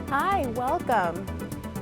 Hi, welcome.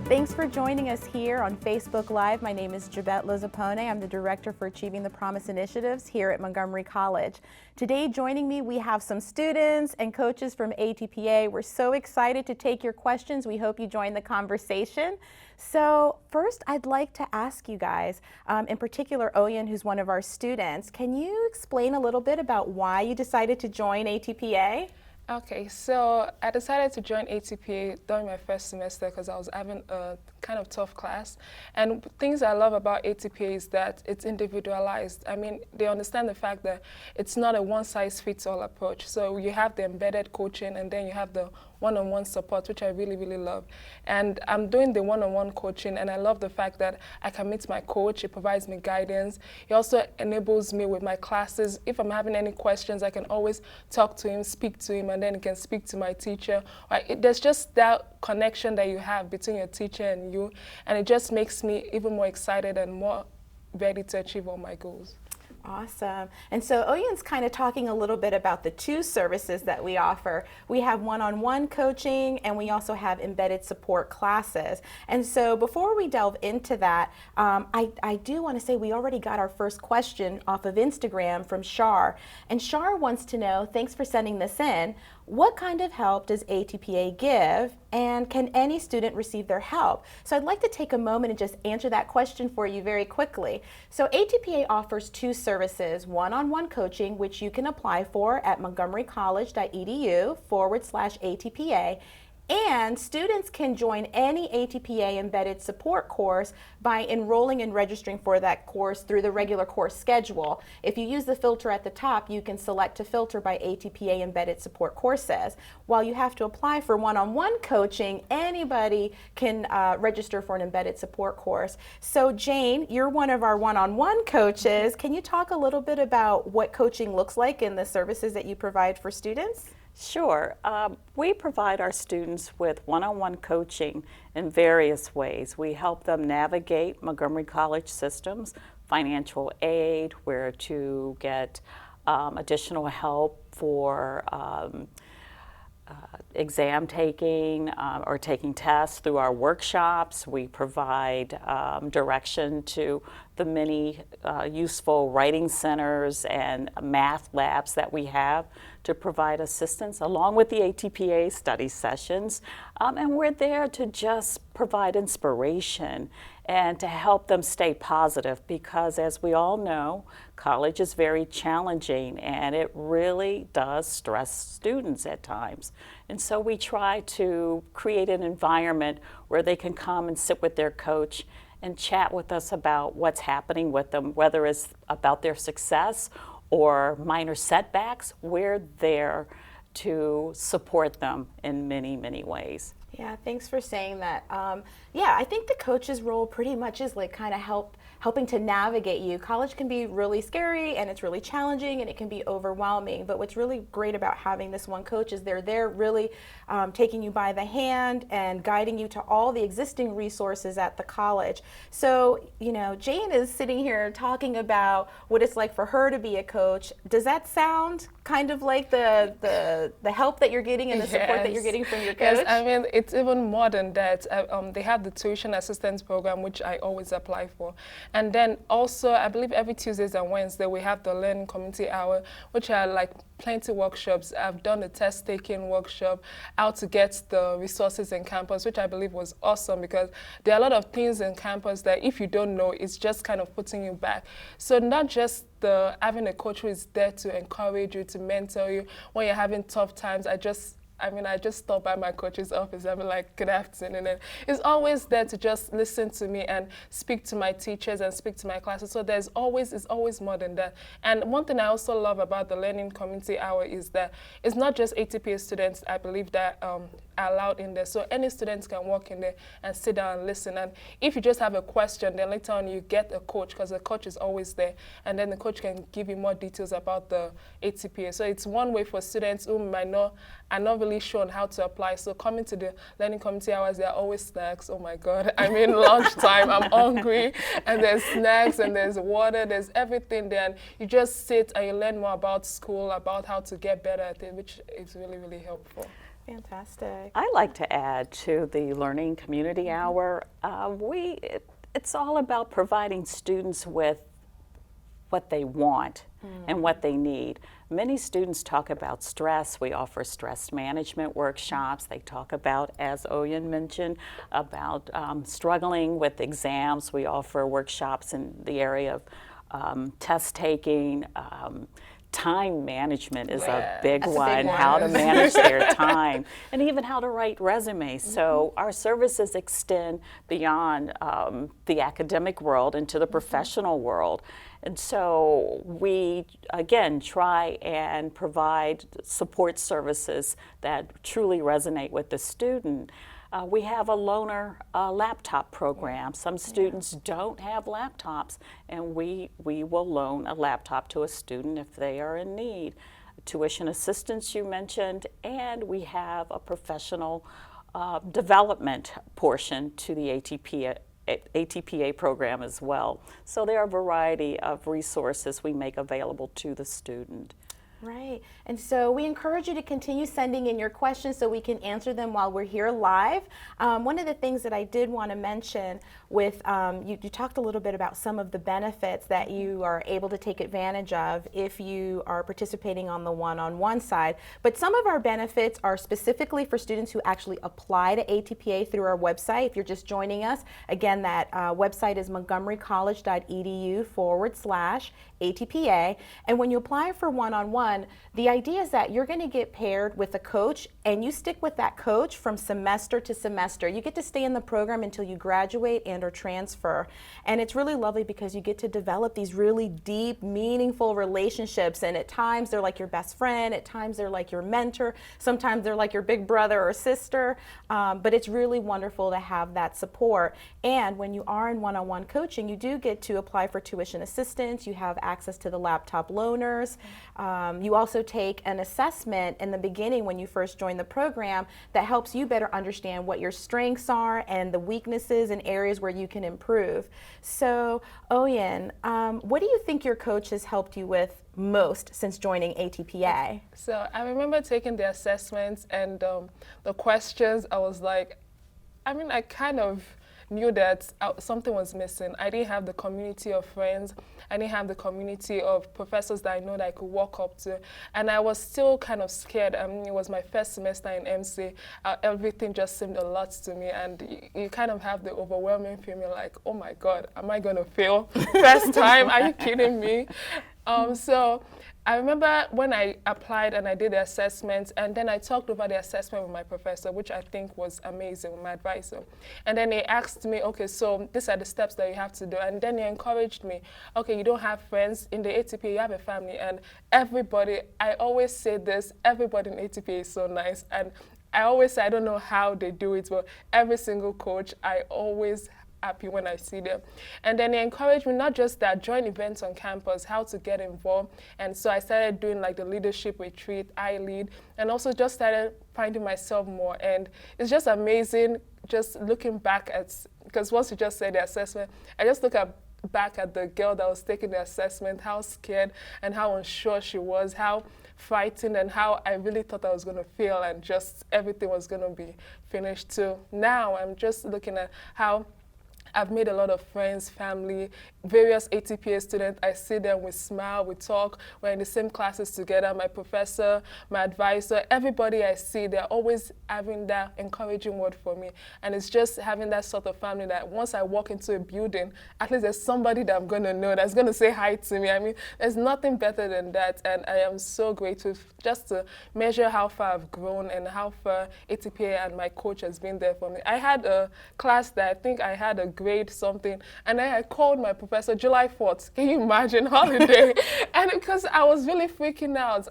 Thanks for joining us here on Facebook Live. My name is Jabette Lozapone. I'm the Director for Achieving the Promise Initiatives here at Montgomery College. Today joining me, we have some students and coaches from ATPA. We're so excited to take your questions. We hope you join the conversation. So first, I'd like to ask you guys, in particular Oyen, who's one of our students, can you explain a little bit about why you decided to join ATPA? Okay, so I decided to join ATPA during my first semester because I was having a kind of tough class. And things I love about ATPA is that it's individualized. I mean, they understand the fact that it's not a one-size-fits-all approach. So you have the embedded coaching and then you have the one-on-one support, which I really, really love. And I'm doing the one-on-one coaching, and I love the fact that I can meet my coach. He provides me guidance. He also enables me with my classes. If I'm having any questions, I can always talk to him, speak to him, and then he can speak to my teacher. There's just that connection that you have between your teacher and you, and it just makes me even more excited and more ready to achieve all my goals. Awesome. And so Oyen's kind of talking a little bit about the two services that we offer. We have one-on-one coaching, and we also have embedded support classes. And so before we delve into that, I do want to say we already got our first question off of Instagram from Shar. And Shar wants to know, thanks for sending this in, what kind of help does ATPA give, and can any student receive their help? So I'd like to take a moment and just answer that question for you very quickly. So ATPA offers two services, one-on-one coaching, which you can apply for at montgomerycollege.edu/ATPA, and students can join any ATPA embedded support course by enrolling and registering for that course through the regular course schedule. If you use the filter at the top, you can select to filter by ATPA embedded support courses. While you have to apply for one-on-one coaching, anybody can register for an embedded support course. So Jane, you're one of our one-on-one coaches. Can you talk a little bit about what coaching looks like and the services that you provide for students? Sure. We provide our students with one-on-one coaching in various ways. We help them navigate Montgomery College systems, financial aid, where to get additional help for exam taking or taking tests through our workshops. We provide direction to the many useful writing centers and math labs that we have to provide assistance, along with the ATPA study sessions. And we're there to just provide inspiration and to help them stay positive, because as we all know, college is very challenging and it really does stress students at times. And so we try to create an environment where they can come and sit with their coach and chat with us about what's happening with them, whether it's about their success or minor setbacks. We're there to support them in many, many ways. Yeah, thanks for saying that. Yeah, I think the coach's role pretty much is like kind of helping to navigate you. College can be really scary and it's really challenging and it can be overwhelming, but what's really great about having this one coach is they're there really taking you by the hand and guiding you to all the existing resources at the college. So, you know, Jane is sitting here talking about what it's like for her to be a coach. Does that sound kind of like the help that you're getting and the support that you're getting from your coach? Yes, I mean, it's even more than that. They have the tuition assistance program, which I always apply for. And then also, I believe every Tuesdays and Wednesday, we have the Learning Community Hour, which are like plenty workshops. I've done the test-taking workshop, how to get the resources in campus, which I believe was awesome, because there are a lot of things in campus that if you don't know, it's just kind of putting you back. So not just having a coach who is there to encourage you, to mentor you when you're having tough times. I just stop by my coach's office. I'm like, good afternoon. And he's always there to just listen to me and speak to my teachers and speak to my classes. So it's always more than that. And one thing I also love about the Learning Community Hour is that it's not just ATPA students, I believe, that are allowed in there. So any students can walk in there and sit down and listen. And if you just have a question, then later on you get a coach, because the coach is always there. And then the coach can give you more details about the ATPA. So it's one way for students who are not really sure on how to apply. So coming to the Learning Community Hours, there are always snacks. Oh my God, I mean, lunchtime, I'm hungry, and there's snacks and there's water, there's everything there. And you just sit and you learn more about school, about how to get better at it, which is really, really helpful. Fantastic. I like to add to the Learning Community Hour, it's all about providing students with what they want and what they need. Many students talk about stress. We offer stress management workshops. They talk about, as Oyen mentioned, about struggling with exams. We offer workshops in the area of test taking. Time management is a big one, how to manage their time, and even how to write resumes. So our services extend beyond the academic world into the professional world. And so we, again, try and provide support services that truly resonate with the student. We have a loaner laptop program. Some students don't have laptops, and we will loan a laptop to a student if they are in need. Tuition assistance you mentioned, and we have a professional development portion to the ATPA program as well. So there are a variety of resources we make available to the student. Right. And so we encourage you to continue sending in your questions so we can answer them while we're here live. One of the things that I did want to mention with, you talked a little bit about some of the benefits that you are able to take advantage of if you are participating on the one-on-one side. But some of our benefits are specifically for students who actually apply to ATPA through our website. If you're just joining us, again, that website is montgomerycollege.edu/ATPA. And when you apply for one-on-one, the idea is that you're going to get paired with a coach, and you stick with that coach from semester to semester. You get to stay in the program until you graduate and or transfer. And it's really lovely because you get to develop these really deep, meaningful relationships. And at times they're like your best friend, at times they're like your mentor, sometimes they're like your big brother or sister. But it's really wonderful to have that support. And when you are in one-on-one coaching, you do get to apply for tuition assistance. You have access to the laptop loaners. You also take an assessment in the beginning when you first join the program that helps you better understand what your strengths are and the weaknesses and areas where you can improve. So, Oyen, what do you think your coach has helped you with most since joining ATPA? So I remember taking the assessments and the questions. I was like, I kind of knew that something was missing. I didn't have the community of friends. I didn't have the community of professors that I know that I could walk up to. And I was still kind of scared. It was my first semester in MC. Everything just seemed a lot to me. And you kind of have the overwhelming feeling like, oh my God, am I going to fail? First time, are you kidding me? So I remember when I applied and I did the assessment, and then I talked over the assessment with my professor, which I think was amazing, with my advisor. And then he asked me, okay, so these are the steps that you have to do. And then he encouraged me, okay, you don't have friends. In the ATPA, you have a family. And everybody, I always say this, everybody in ATPA is so nice. And I always say, I don't know how they do it, but every single coach, I always happy when I see them. And then they encouraged me not just that, join events on campus, how to get involved. And so I started doing like the leadership retreat, I lead, and also just started finding myself more. And it's just amazing just looking back at, because once you just said the assessment, I just look back at the girl that was taking the assessment, how scared and how unsure she was, how frightened, and how I really thought I was going to fail and just everything was going to be finished too. Now I'm just looking at how I've made a lot of friends, family, various ATPA students. I see them, we smile, we talk, we're in the same classes together. My professor, my advisor, everybody I see, they're always having that encouraging word for me. And it's just having that sort of family that once I walk into a building, at least there's somebody that I'm going to know that's going to say hi to me. There's nothing better than that. And I am so grateful just to measure how far I've grown and how far ATPA and my coach has been there for me. I had a class that I think I had a grade something, and then I called my professor July 4th. Can you imagine, holiday? And because I was really freaking out.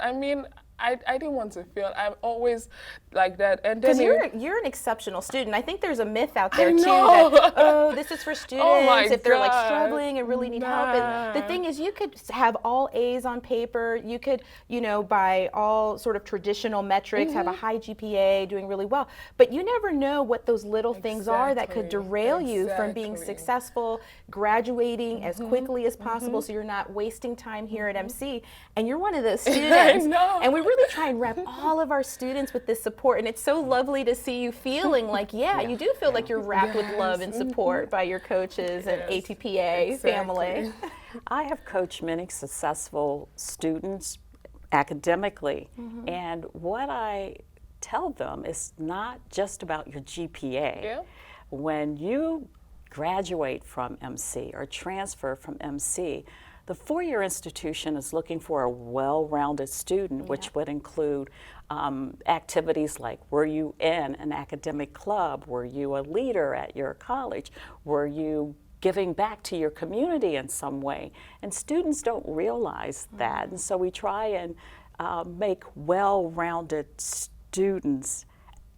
I didn't want to fail. I'm always like that. And then because you're an exceptional student. I think there's a myth out there too that, oh, this is for students if they're like struggling and really need help. And the thing is, you could have all A's on paper. You could, by all sort of traditional metrics, have a high GPA, doing really well. But you never know what those little things are that could derail you from being successful, graduating as quickly as possible, so you're not wasting time here at MC. And you're one of those students. I know. And we really really try and wrap all of our students with this support, and it's so lovely to see you feeling like, you do feel like you're wrapped with love and support by your coaches and ATPA family. I have coached many successful students academically, and what I tell them is not just about your GPA. Yeah. When you graduate from MC or transfer from MC, the four-year institution is looking for a well-rounded student, which would include activities like, were you in an academic club? Were you a leader at your college? Were you giving back to your community in some way? And students don't realize that, and so we try and make well-rounded students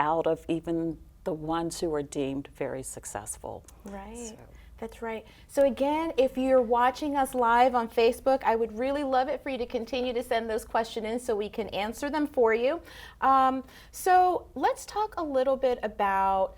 out of even the ones who are deemed very successful. Right. That's right. So again, if you're watching us live on Facebook, I would really love it for you to continue to send those questions in so we can answer them for you. So let's talk a little bit about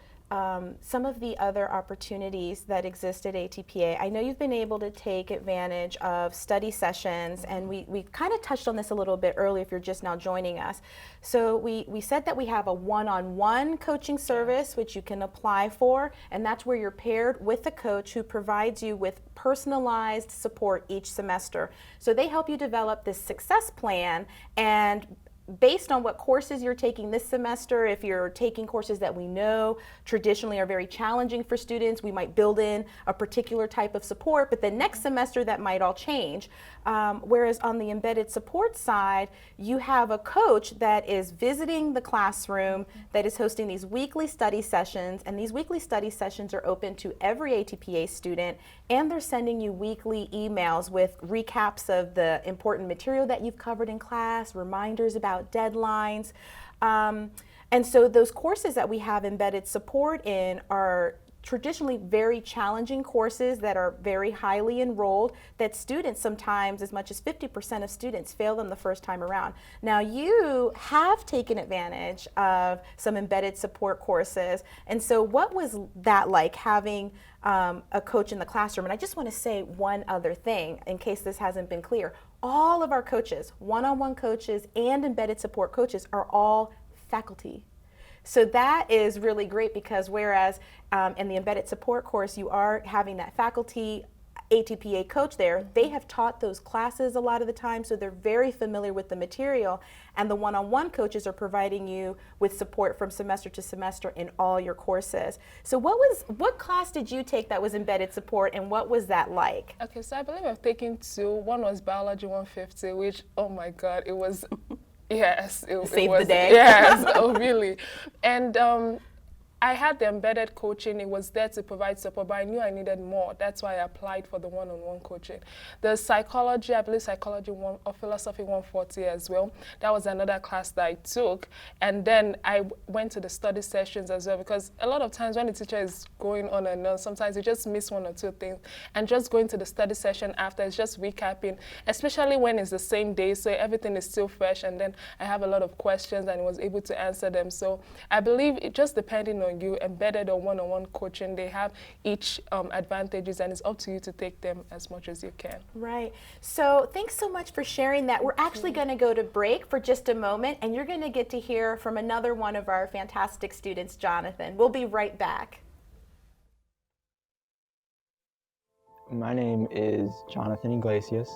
some of the other opportunities that exist at ATPA. I know you've been able to take advantage of study sessions, and we kind of touched on this a little bit earlier if you're just now joining us. So we said that we have a one-on-one coaching service which you can apply for, and that's where you're paired with a coach who provides you with personalized support each semester. So they help you develop this success plan, and based on what courses you're taking this semester, if you're taking courses that we know traditionally are very challenging for students, we might build in a particular type of support, but then next semester that might all change. Whereas on the embedded support side, you have a coach that is visiting the classroom, that is hosting these weekly study sessions, and these weekly study sessions are open to every ATPA student, and they're sending you weekly emails with recaps of the important material that you've covered in class, reminders about deadlines. And so those courses that we have embedded support in are traditionally very challenging courses that are very highly enrolled, that students sometimes, as much as 50% of students, fail them the first time around. Now you have taken advantage of some embedded support courses, and so what was that like, having a coach in the classroom? And I just want to say one other thing in case this hasn't been clear. All of our coaches, one-on-one coaches and embedded support coaches, are all faculty. So that is really great, because whereas in the embedded support course you are having that faculty ATPA coach there, they have taught those classes a lot of the time, so they're very familiar with the material, and the one-on-one coaches are providing you with support from semester to semester in all your courses. So what class did you take that was embedded support, and what was that like? Okay, so I believe I've taken two. One was Biology 150, which, oh my God, it was, yes. It was the day. Yes, oh really. And I had the embedded coaching. It was there to provide support, but I knew I needed more. That's why I applied for the one-on-one coaching. The psychology, I believe psychology or philosophy 140 as well. That was another class that I took. And then I went to the study sessions as well, because a lot of times when the teacher is going on and on, sometimes you just miss one or two things. And just going to the study session after is just recapping, especially when it's the same day, so everything is still fresh. And then I have a lot of questions and was able to answer them. So I believe it just depending on you, embedded or one-on-one coaching, they have each advantages, and it's up to you to take them as much as you can. Right. So thanks so much for sharing that. We're actually going to go to break for just a moment, and you're going to get to hear from another one of our fantastic students, Jonathan. We'll be right back. My name is Jonathan Iglesias.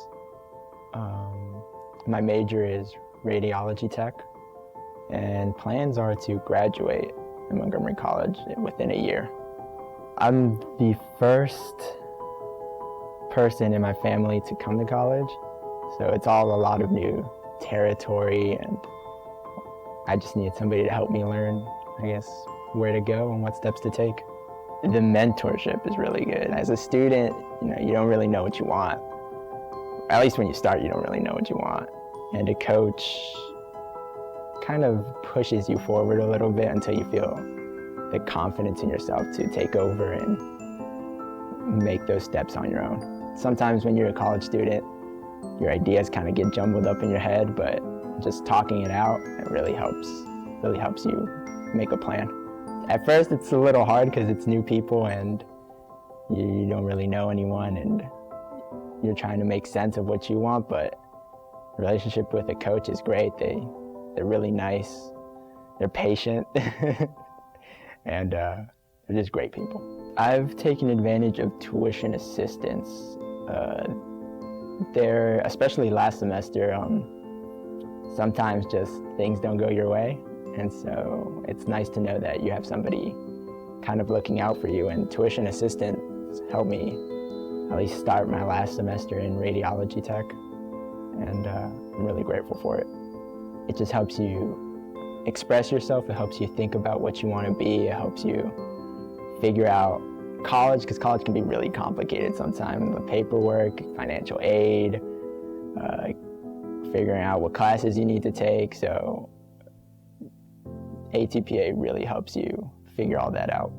My major is radiology tech, and plans are to graduate in Montgomery College within a year. I'm the first person in my family to come to college, so it's all a lot of new territory, and I just need somebody to help me learn, I guess, where to go and what steps to take. The mentorship is really good. As a student, you don't really know what you want. At least when you start, you don't really know what you want. And a coach kind of pushes you forward a little bit until you feel the confidence in yourself to take over and make those steps on your own. Sometimes when you're a college student, your ideas kind of get jumbled up in your head, but just talking it out, it really helps you make a plan. At first it's a little hard because it's new people and you don't really know anyone, and you're trying to make sense of what you want, but a relationship with a coach is great. They They're really nice. They're patient. And they're just great people. I've taken advantage of tuition assistance. There, especially last semester, sometimes just things don't go your way. And so it's nice to know that you have somebody kind of looking out for you. And tuition assistance helped me at least start my last semester in radiology tech. And I'm really grateful for it. It just helps you express yourself. It helps you think about what you want to be. It helps you figure out college, because college can be really complicated sometimes. The paperwork, financial aid, figuring out what classes you need to take. So ATPA really helps you figure all that out.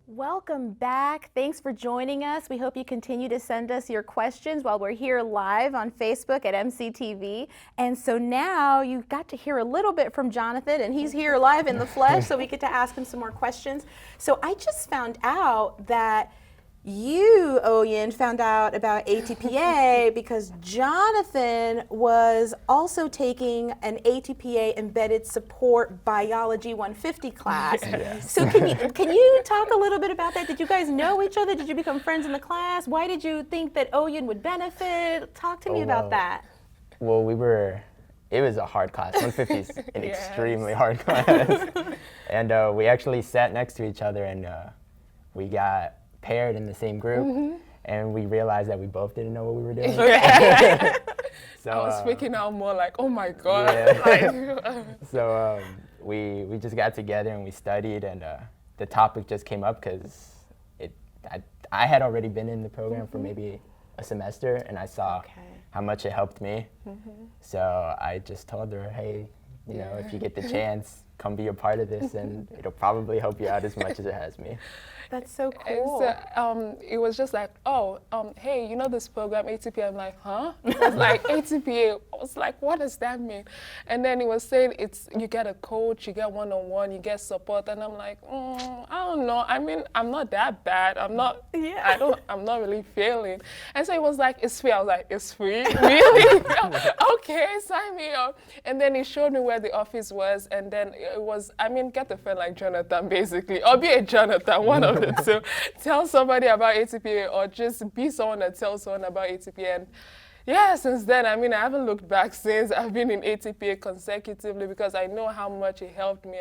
Welcome back. Thanks for joining us. We hope you continue to send us your questions while we're here live on Facebook at MCTV. And so now you got to hear a little bit from Jonathan, and he's here live in the flesh, so we get to ask him some more questions. So I just found out that you, Oyen, found out about ATPA because Jonathan was also taking an ATPA Embedded Support Biology 150 class. Yes. So can you talk a little bit about that? Did you guys know each other? Did you become friends in the class? Why did you think that Oyen would benefit? Talk to me about that. Well, it was a hard class. 150 is an extremely hard class. And we actually sat next to each other, and we got paired in the same group, and we realized that we both didn't know what we were doing. So I was freaking out more like, oh my God. Yeah. So we just got together and we studied, and the topic just came up because I had already been in the program for maybe a semester, and I saw how much it helped me. So I just told her, hey, you know, if you get the chance, come be a part of this, and it'll probably help you out as much as it has me. That's so cool. And so, it was just like, hey, you know this program, ATPA? I'm like, huh? It was like, ATPA. I was like, what does that mean? And then he was saying you get a coach, you get one-on-one, you get support. And I'm like, I don't know. I mean, I'm not that bad. I'm not really failing. And so he was like, it's free. I was like, it's free? Really? Okay, sign me up. And then he showed me where the office was. And then it was, get a friend like Jonathan, basically. Or be a Jonathan, one of the two. Tell somebody about ATPA, or just be someone that tells someone about ATPA. And yeah, since then, I haven't looked back since. I've been in ATPA consecutively because I know how much it helped me.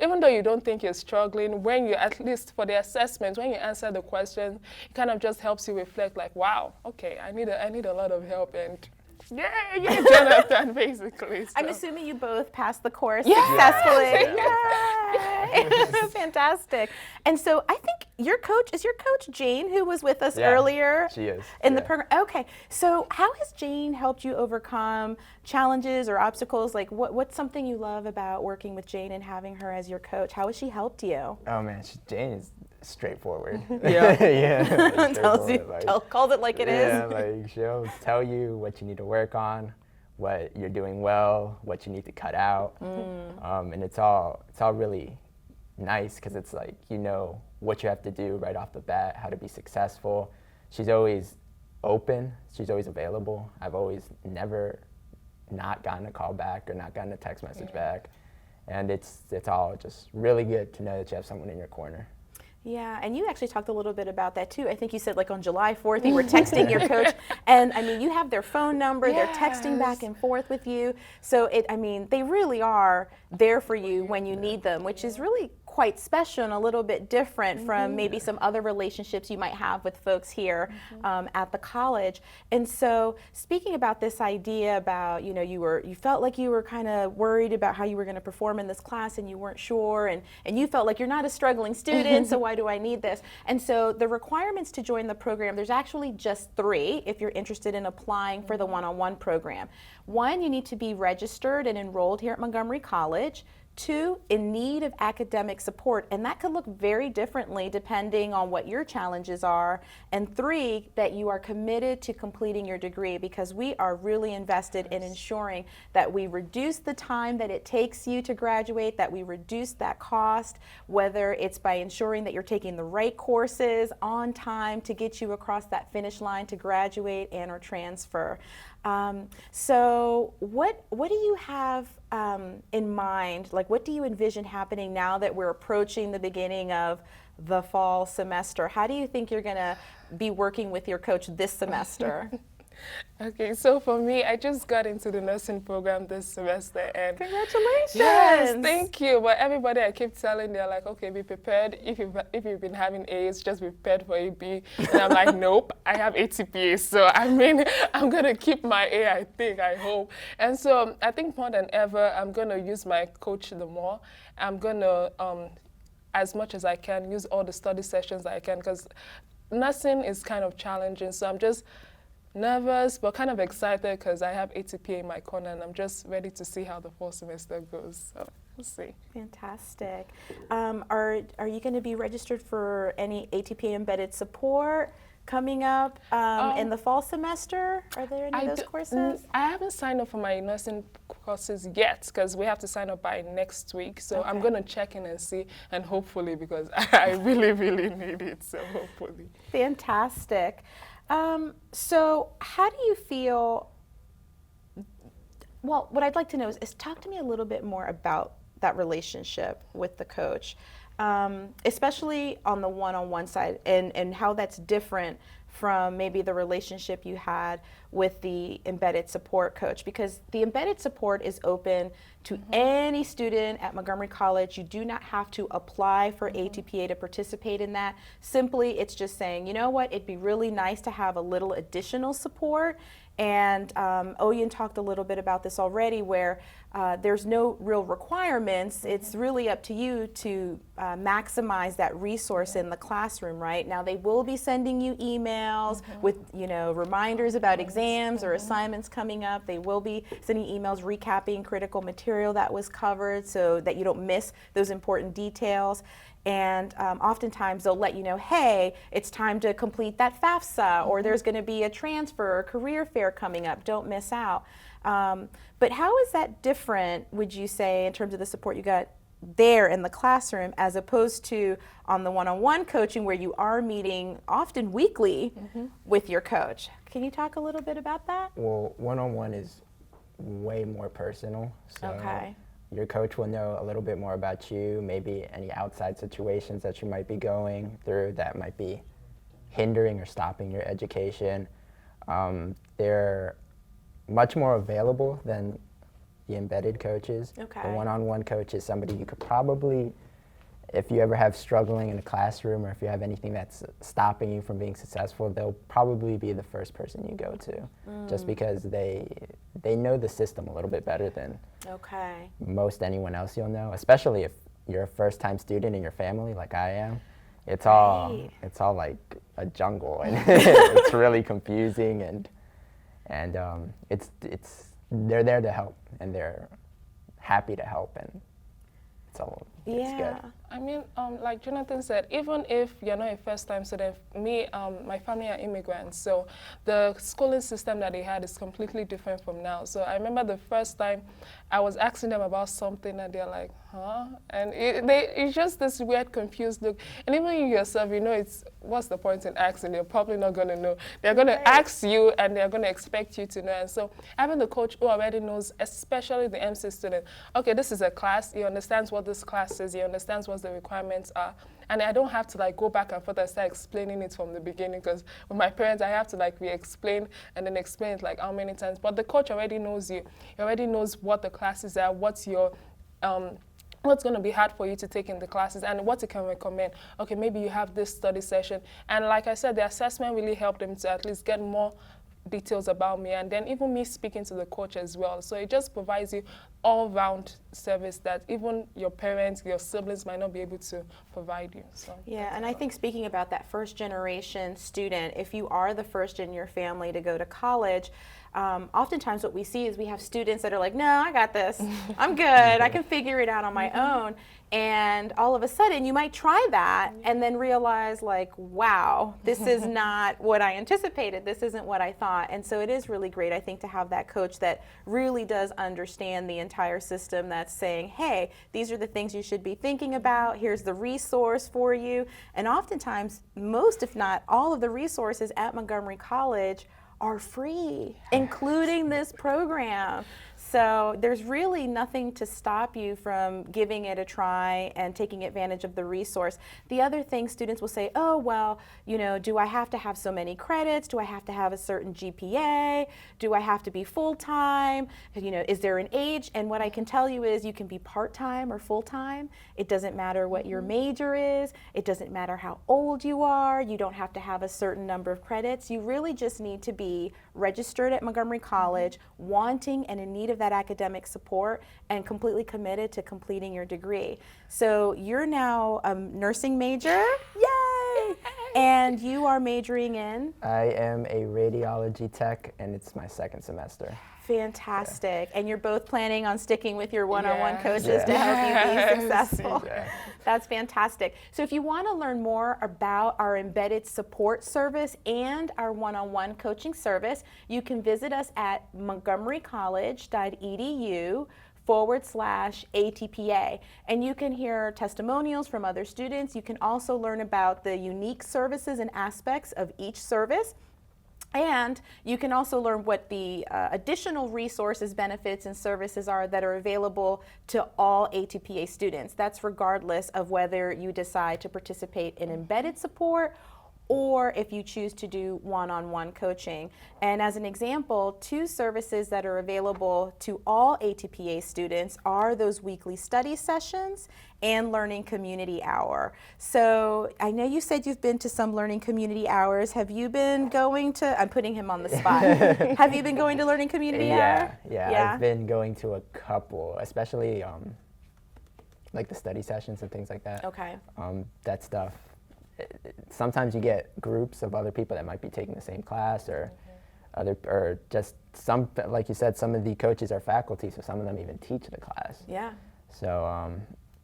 Even though you don't think you're struggling, when you, at least for the assessments, when you answer the question, it kind of just helps you reflect like, wow, okay, I need a lot of help, and yeah, Jonathan, basically. So. I'm assuming you both passed the course successfully. Yay! Fantastic. And so I think your coach, is your coach Jane, who was with us earlier? She is. In the program. Okay. So how has Jane helped you overcome challenges or obstacles? Like what's something you love about working with Jane and having her as your coach? How has she helped you? Oh man, Jane is straightforward. Yeah. Calls it like it is. Yeah, like she'll tell you what you need to work on, what you're doing well, what you need to cut out, and it's all really nice because it's like you know what you have to do right off the bat, how to be successful. She's always open. She's always available. I've always never not gotten a call back or not gotten a text message back, and it's all just really good to know that you have someone in your corner. Yeah, and you actually talked a little bit about that too. I think you said like on July 4th you were texting your coach, and you have their phone number, they're texting back and forth with you. So they really are there for you when you need them, which is really quite special and a little bit different from maybe some other relationships you might have with folks here at the college. And so speaking about this idea about, you felt like you were kind of worried about how you were going to perform in this class and you weren't sure, and you felt like you're not a struggling student, so why do I need this? And so the requirements to join the program, there's actually just 3 if you're interested in applying for the one-on-one program. 1, you need to be registered and enrolled here at Montgomery College. 2, in need of academic support, and that could look very differently depending on what your challenges are. And 3, that you are committed to completing your degree, because we are really invested in ensuring that we reduce the time that it takes you to graduate, that we reduce that cost, whether it's by ensuring that you're taking the right courses on time to get you across that finish line to graduate and or transfer. So what do you have in mind? Like, what do you envision happening now that we're approaching the beginning of the fall semester? How do you think you're going to be working with your coach this semester? Okay, so for me, I just got into the nursing program this semester, and Congratulations! yes, thank you. But everybody I keep telling, they're like, okay, be prepared. If you've been having A's, just be prepared for a B. And I'm like, nope, I have ATPA, so I mean, I'm gonna keep my A. I hope. And so I think more than ever, I'm gonna use my coach the more. I'm gonna, as much as I can, use all the study sessions I can, because nursing is kind of challenging. So I'm just nervous, but kind of excited because I have ATPA in my corner, and I'm just ready to see how the fall semester goes. So we'll see. Fantastic. Are you going to be registered for any ATPA embedded support coming up in the fall semester? Are there any of those courses? I haven't signed up for my nursing courses yet because we have to sign up by next week. So I'm going to check in and see, and hopefully, because I really, really need it. So hopefully. Fantastic. So how do you feel, well, what I'd like to know is talk to me a little bit more about that relationship with the coach, especially on the one-on-one side, and how that's different from maybe the relationship you had with the embedded support coach, because the embedded support is open to any student at Montgomery College. You do not have to apply for ATPA to participate in that. Simply, it's just saying, you know what, it'd be really nice to have a little additional support. And Oyen talked a little bit about this already, where there's no real requirements. It's really up to you to maximize that resource in the classroom, right? Now, they will be sending you emails with, reminders about exams or assignments coming up. They will be sending emails recapping critical material that was covered so that you don't miss those important details. And oftentimes they'll let you know, hey, it's time to complete that FAFSA, or there's going to be a transfer or career fair coming up. Don't miss out. But how is that different, would you say, in terms of the support you got there in the classroom, as opposed to on the one-on-one coaching where you are meeting often weekly with your coach? Can you talk a little bit about that? Well, one-on-one is way more personal. So Okay. your coach will know a little bit more about you, maybe any outside situations that you might be going through that might be hindering or stopping your education. They're much more available than the embedded coaches. Okay. The one-on-one coach is somebody you could probably, if you ever have struggling in a classroom, or if you have anything that's stopping you from being successful, they'll probably be the first person you go to, just because they know the system a little bit better than most anyone else you'll know, especially if you're a first-time student in your family like I am. It's all like a jungle, and it's really confusing, and they're there to help, and they're happy to help, and it's good. I mean, like Jonathan said, even if you're not a first-time student, my family are immigrants, so the schooling system that they had is completely different from now. So I remember the first time I was asking them about something, and they're like, huh? And it's just this weird, confused look. And even you yourself, what's the point in asking? They're probably not going to know. They're going to ask you, and they're going to expect you to know. And so having the coach who already knows, especially the MC student, okay, this is a class, he understands what this class is, he understands what the requirements are, and I don't have to go back and forth and start explaining it from the beginning, because with my parents I have to re-explain and then explain it how many times. But the coach already knows you. He already knows what the classes are, what's your what's going to be hard for you to take in the classes, and what you can recommend. Okay, maybe you have this study session, and like I said, the assessment really helped them to at least get more details about me, and then even me speaking to the coach as well. So it just provides you all-round service that even your parents, your siblings might not be able to provide you. So yeah, and I think speaking about that first-generation student, if you are the first in your family to go to college, oftentimes what we see is we have students that are like, no, I got this. I'm good. I can figure it out on my own. And all of a sudden, you might try that and then realize, wow, this is not what I anticipated. This isn't what I thought. And so it is really great, I think, to have that coach that really does understand the entire system, that's saying, hey, these are the things you should be thinking about. Here's the resource for you. And oftentimes, most, if not all of the resources at Montgomery College are free, including this program. So there's really nothing to stop you from giving it a try and taking advantage of the resource. The other thing students will say, oh, well, you know, do I have to have so many credits? Do I have to have a certain GPA? Do I have to be full-time? You know, is there an age? And what I can tell you is you can be part-time or full-time. It doesn't matter what your major is. It doesn't matter how old you are. You don't have to have a certain number of credits. You really just need to be registered at Montgomery College, wanting and in need of that academic support, and completely committed to completing your degree. So you're now a nursing major, yay! And you are majoring in? I am a radiology tech, and it's my second semester. Fantastic. And you're both planning on sticking with your one-on-one Yes. coaches to help you be Yes. successful. Yeah. That's fantastic. So if you want to learn more about our embedded support service and our one-on-one coaching service, you can visit us at montgomerycollege.edu/ATPA. And you can hear testimonials from other students. You can also learn about the unique services and aspects of each service. And you can also learn what the additional resources, benefits, and services are that are available to all ATPA students. That's regardless of whether you decide to participate in embedded support or if you choose to do one-on-one coaching. And as an example, 2 services that are available to all ATPA students are those weekly study sessions and Learning Community Hour. So I know you said you've been to some Learning Community Hours. Have you been going to, I'm putting him on the spot. Have you been going to Learning Community Hour? Yeah, I've been going to a couple, especially like the study sessions and things like that. Okay. That stuff. Sometimes you get groups of other people that might be taking the same class, or or just some, like you said, some of the coaches are faculty, so some of them even teach the class. Yeah. So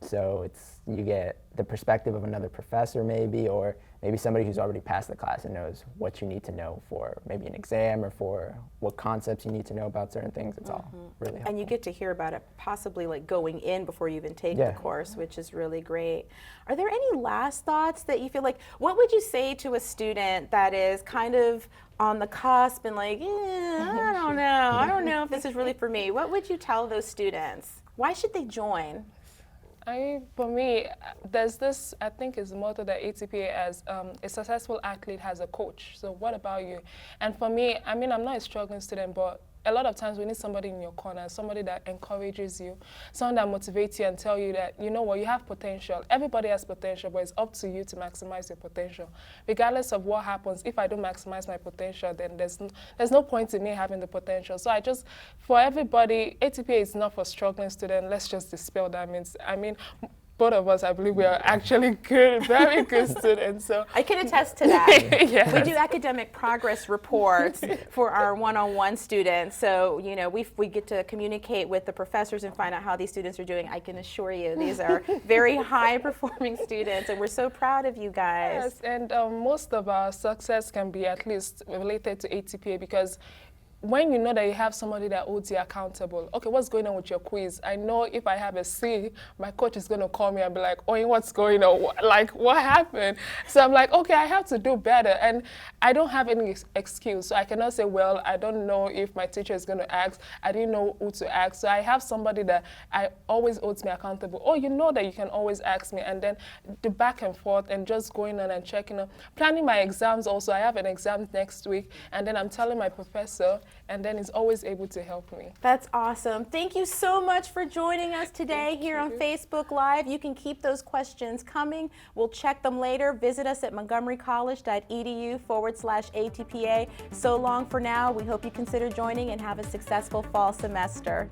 so it's, you get the perspective of another professor maybe, or maybe somebody who's already passed the class and knows what you need to know for maybe an exam, or for what concepts you need to know about certain things. It's all really helpful. And you get to hear about it possibly like going in before you even take Yeah. the course, which is really great. Are there any last thoughts that you feel like, what would you say to a student that is kind of on the cusp and like, I don't know if this is really for me? What would you tell those students? Why should they join? For me, there's this, I think is the motto that ATPA as a successful athlete has a coach. So what about you? And for me, I mean, I'm not a struggling student, but a lot of times we need somebody in your corner, somebody that encourages you, someone that motivates you and tell you that, you know what, you have potential. Everybody has potential, but it's up to you to maximize your potential. Regardless of what happens, if I don't maximize my potential, then there's no point in me having the potential. So for everybody, ATPA is not for struggling students. Let's just dispel that myth. I mean, both of us, I believe we are actually good, very good students. So I can attest to that. Yes. We do academic progress reports for our one-on-one students. So, you know, we get to communicate with the professors and find out how these students are doing. I can assure you these are very high-performing students, and we're so proud of you guys. Yes, and most of our success can be at least related to ATPA, because when you know that you have somebody that holds you accountable, okay, what's going on with your quiz? I know if I have a C, my coach is going to call me and be like, oh, what's going on? Like, what happened? So I'm like, okay, I have to do better. And I don't have any excuse. So I cannot say, well, I don't know if my teacher is going to ask. I didn't know who to ask. So I have somebody that I always holds me accountable. Oh, you know that you can always ask me. And then the back and forth and just going on and checking on. Planning my exams also. I have an exam next week. And then I'm telling my professor, and then he's always able to help me. That's awesome. Thank you so much for joining us today here on Facebook Live. You can keep those questions coming. We'll check them later. Visit us at montgomerycollege.edu/ATPA. So long for now. We hope you consider joining and have a successful fall semester.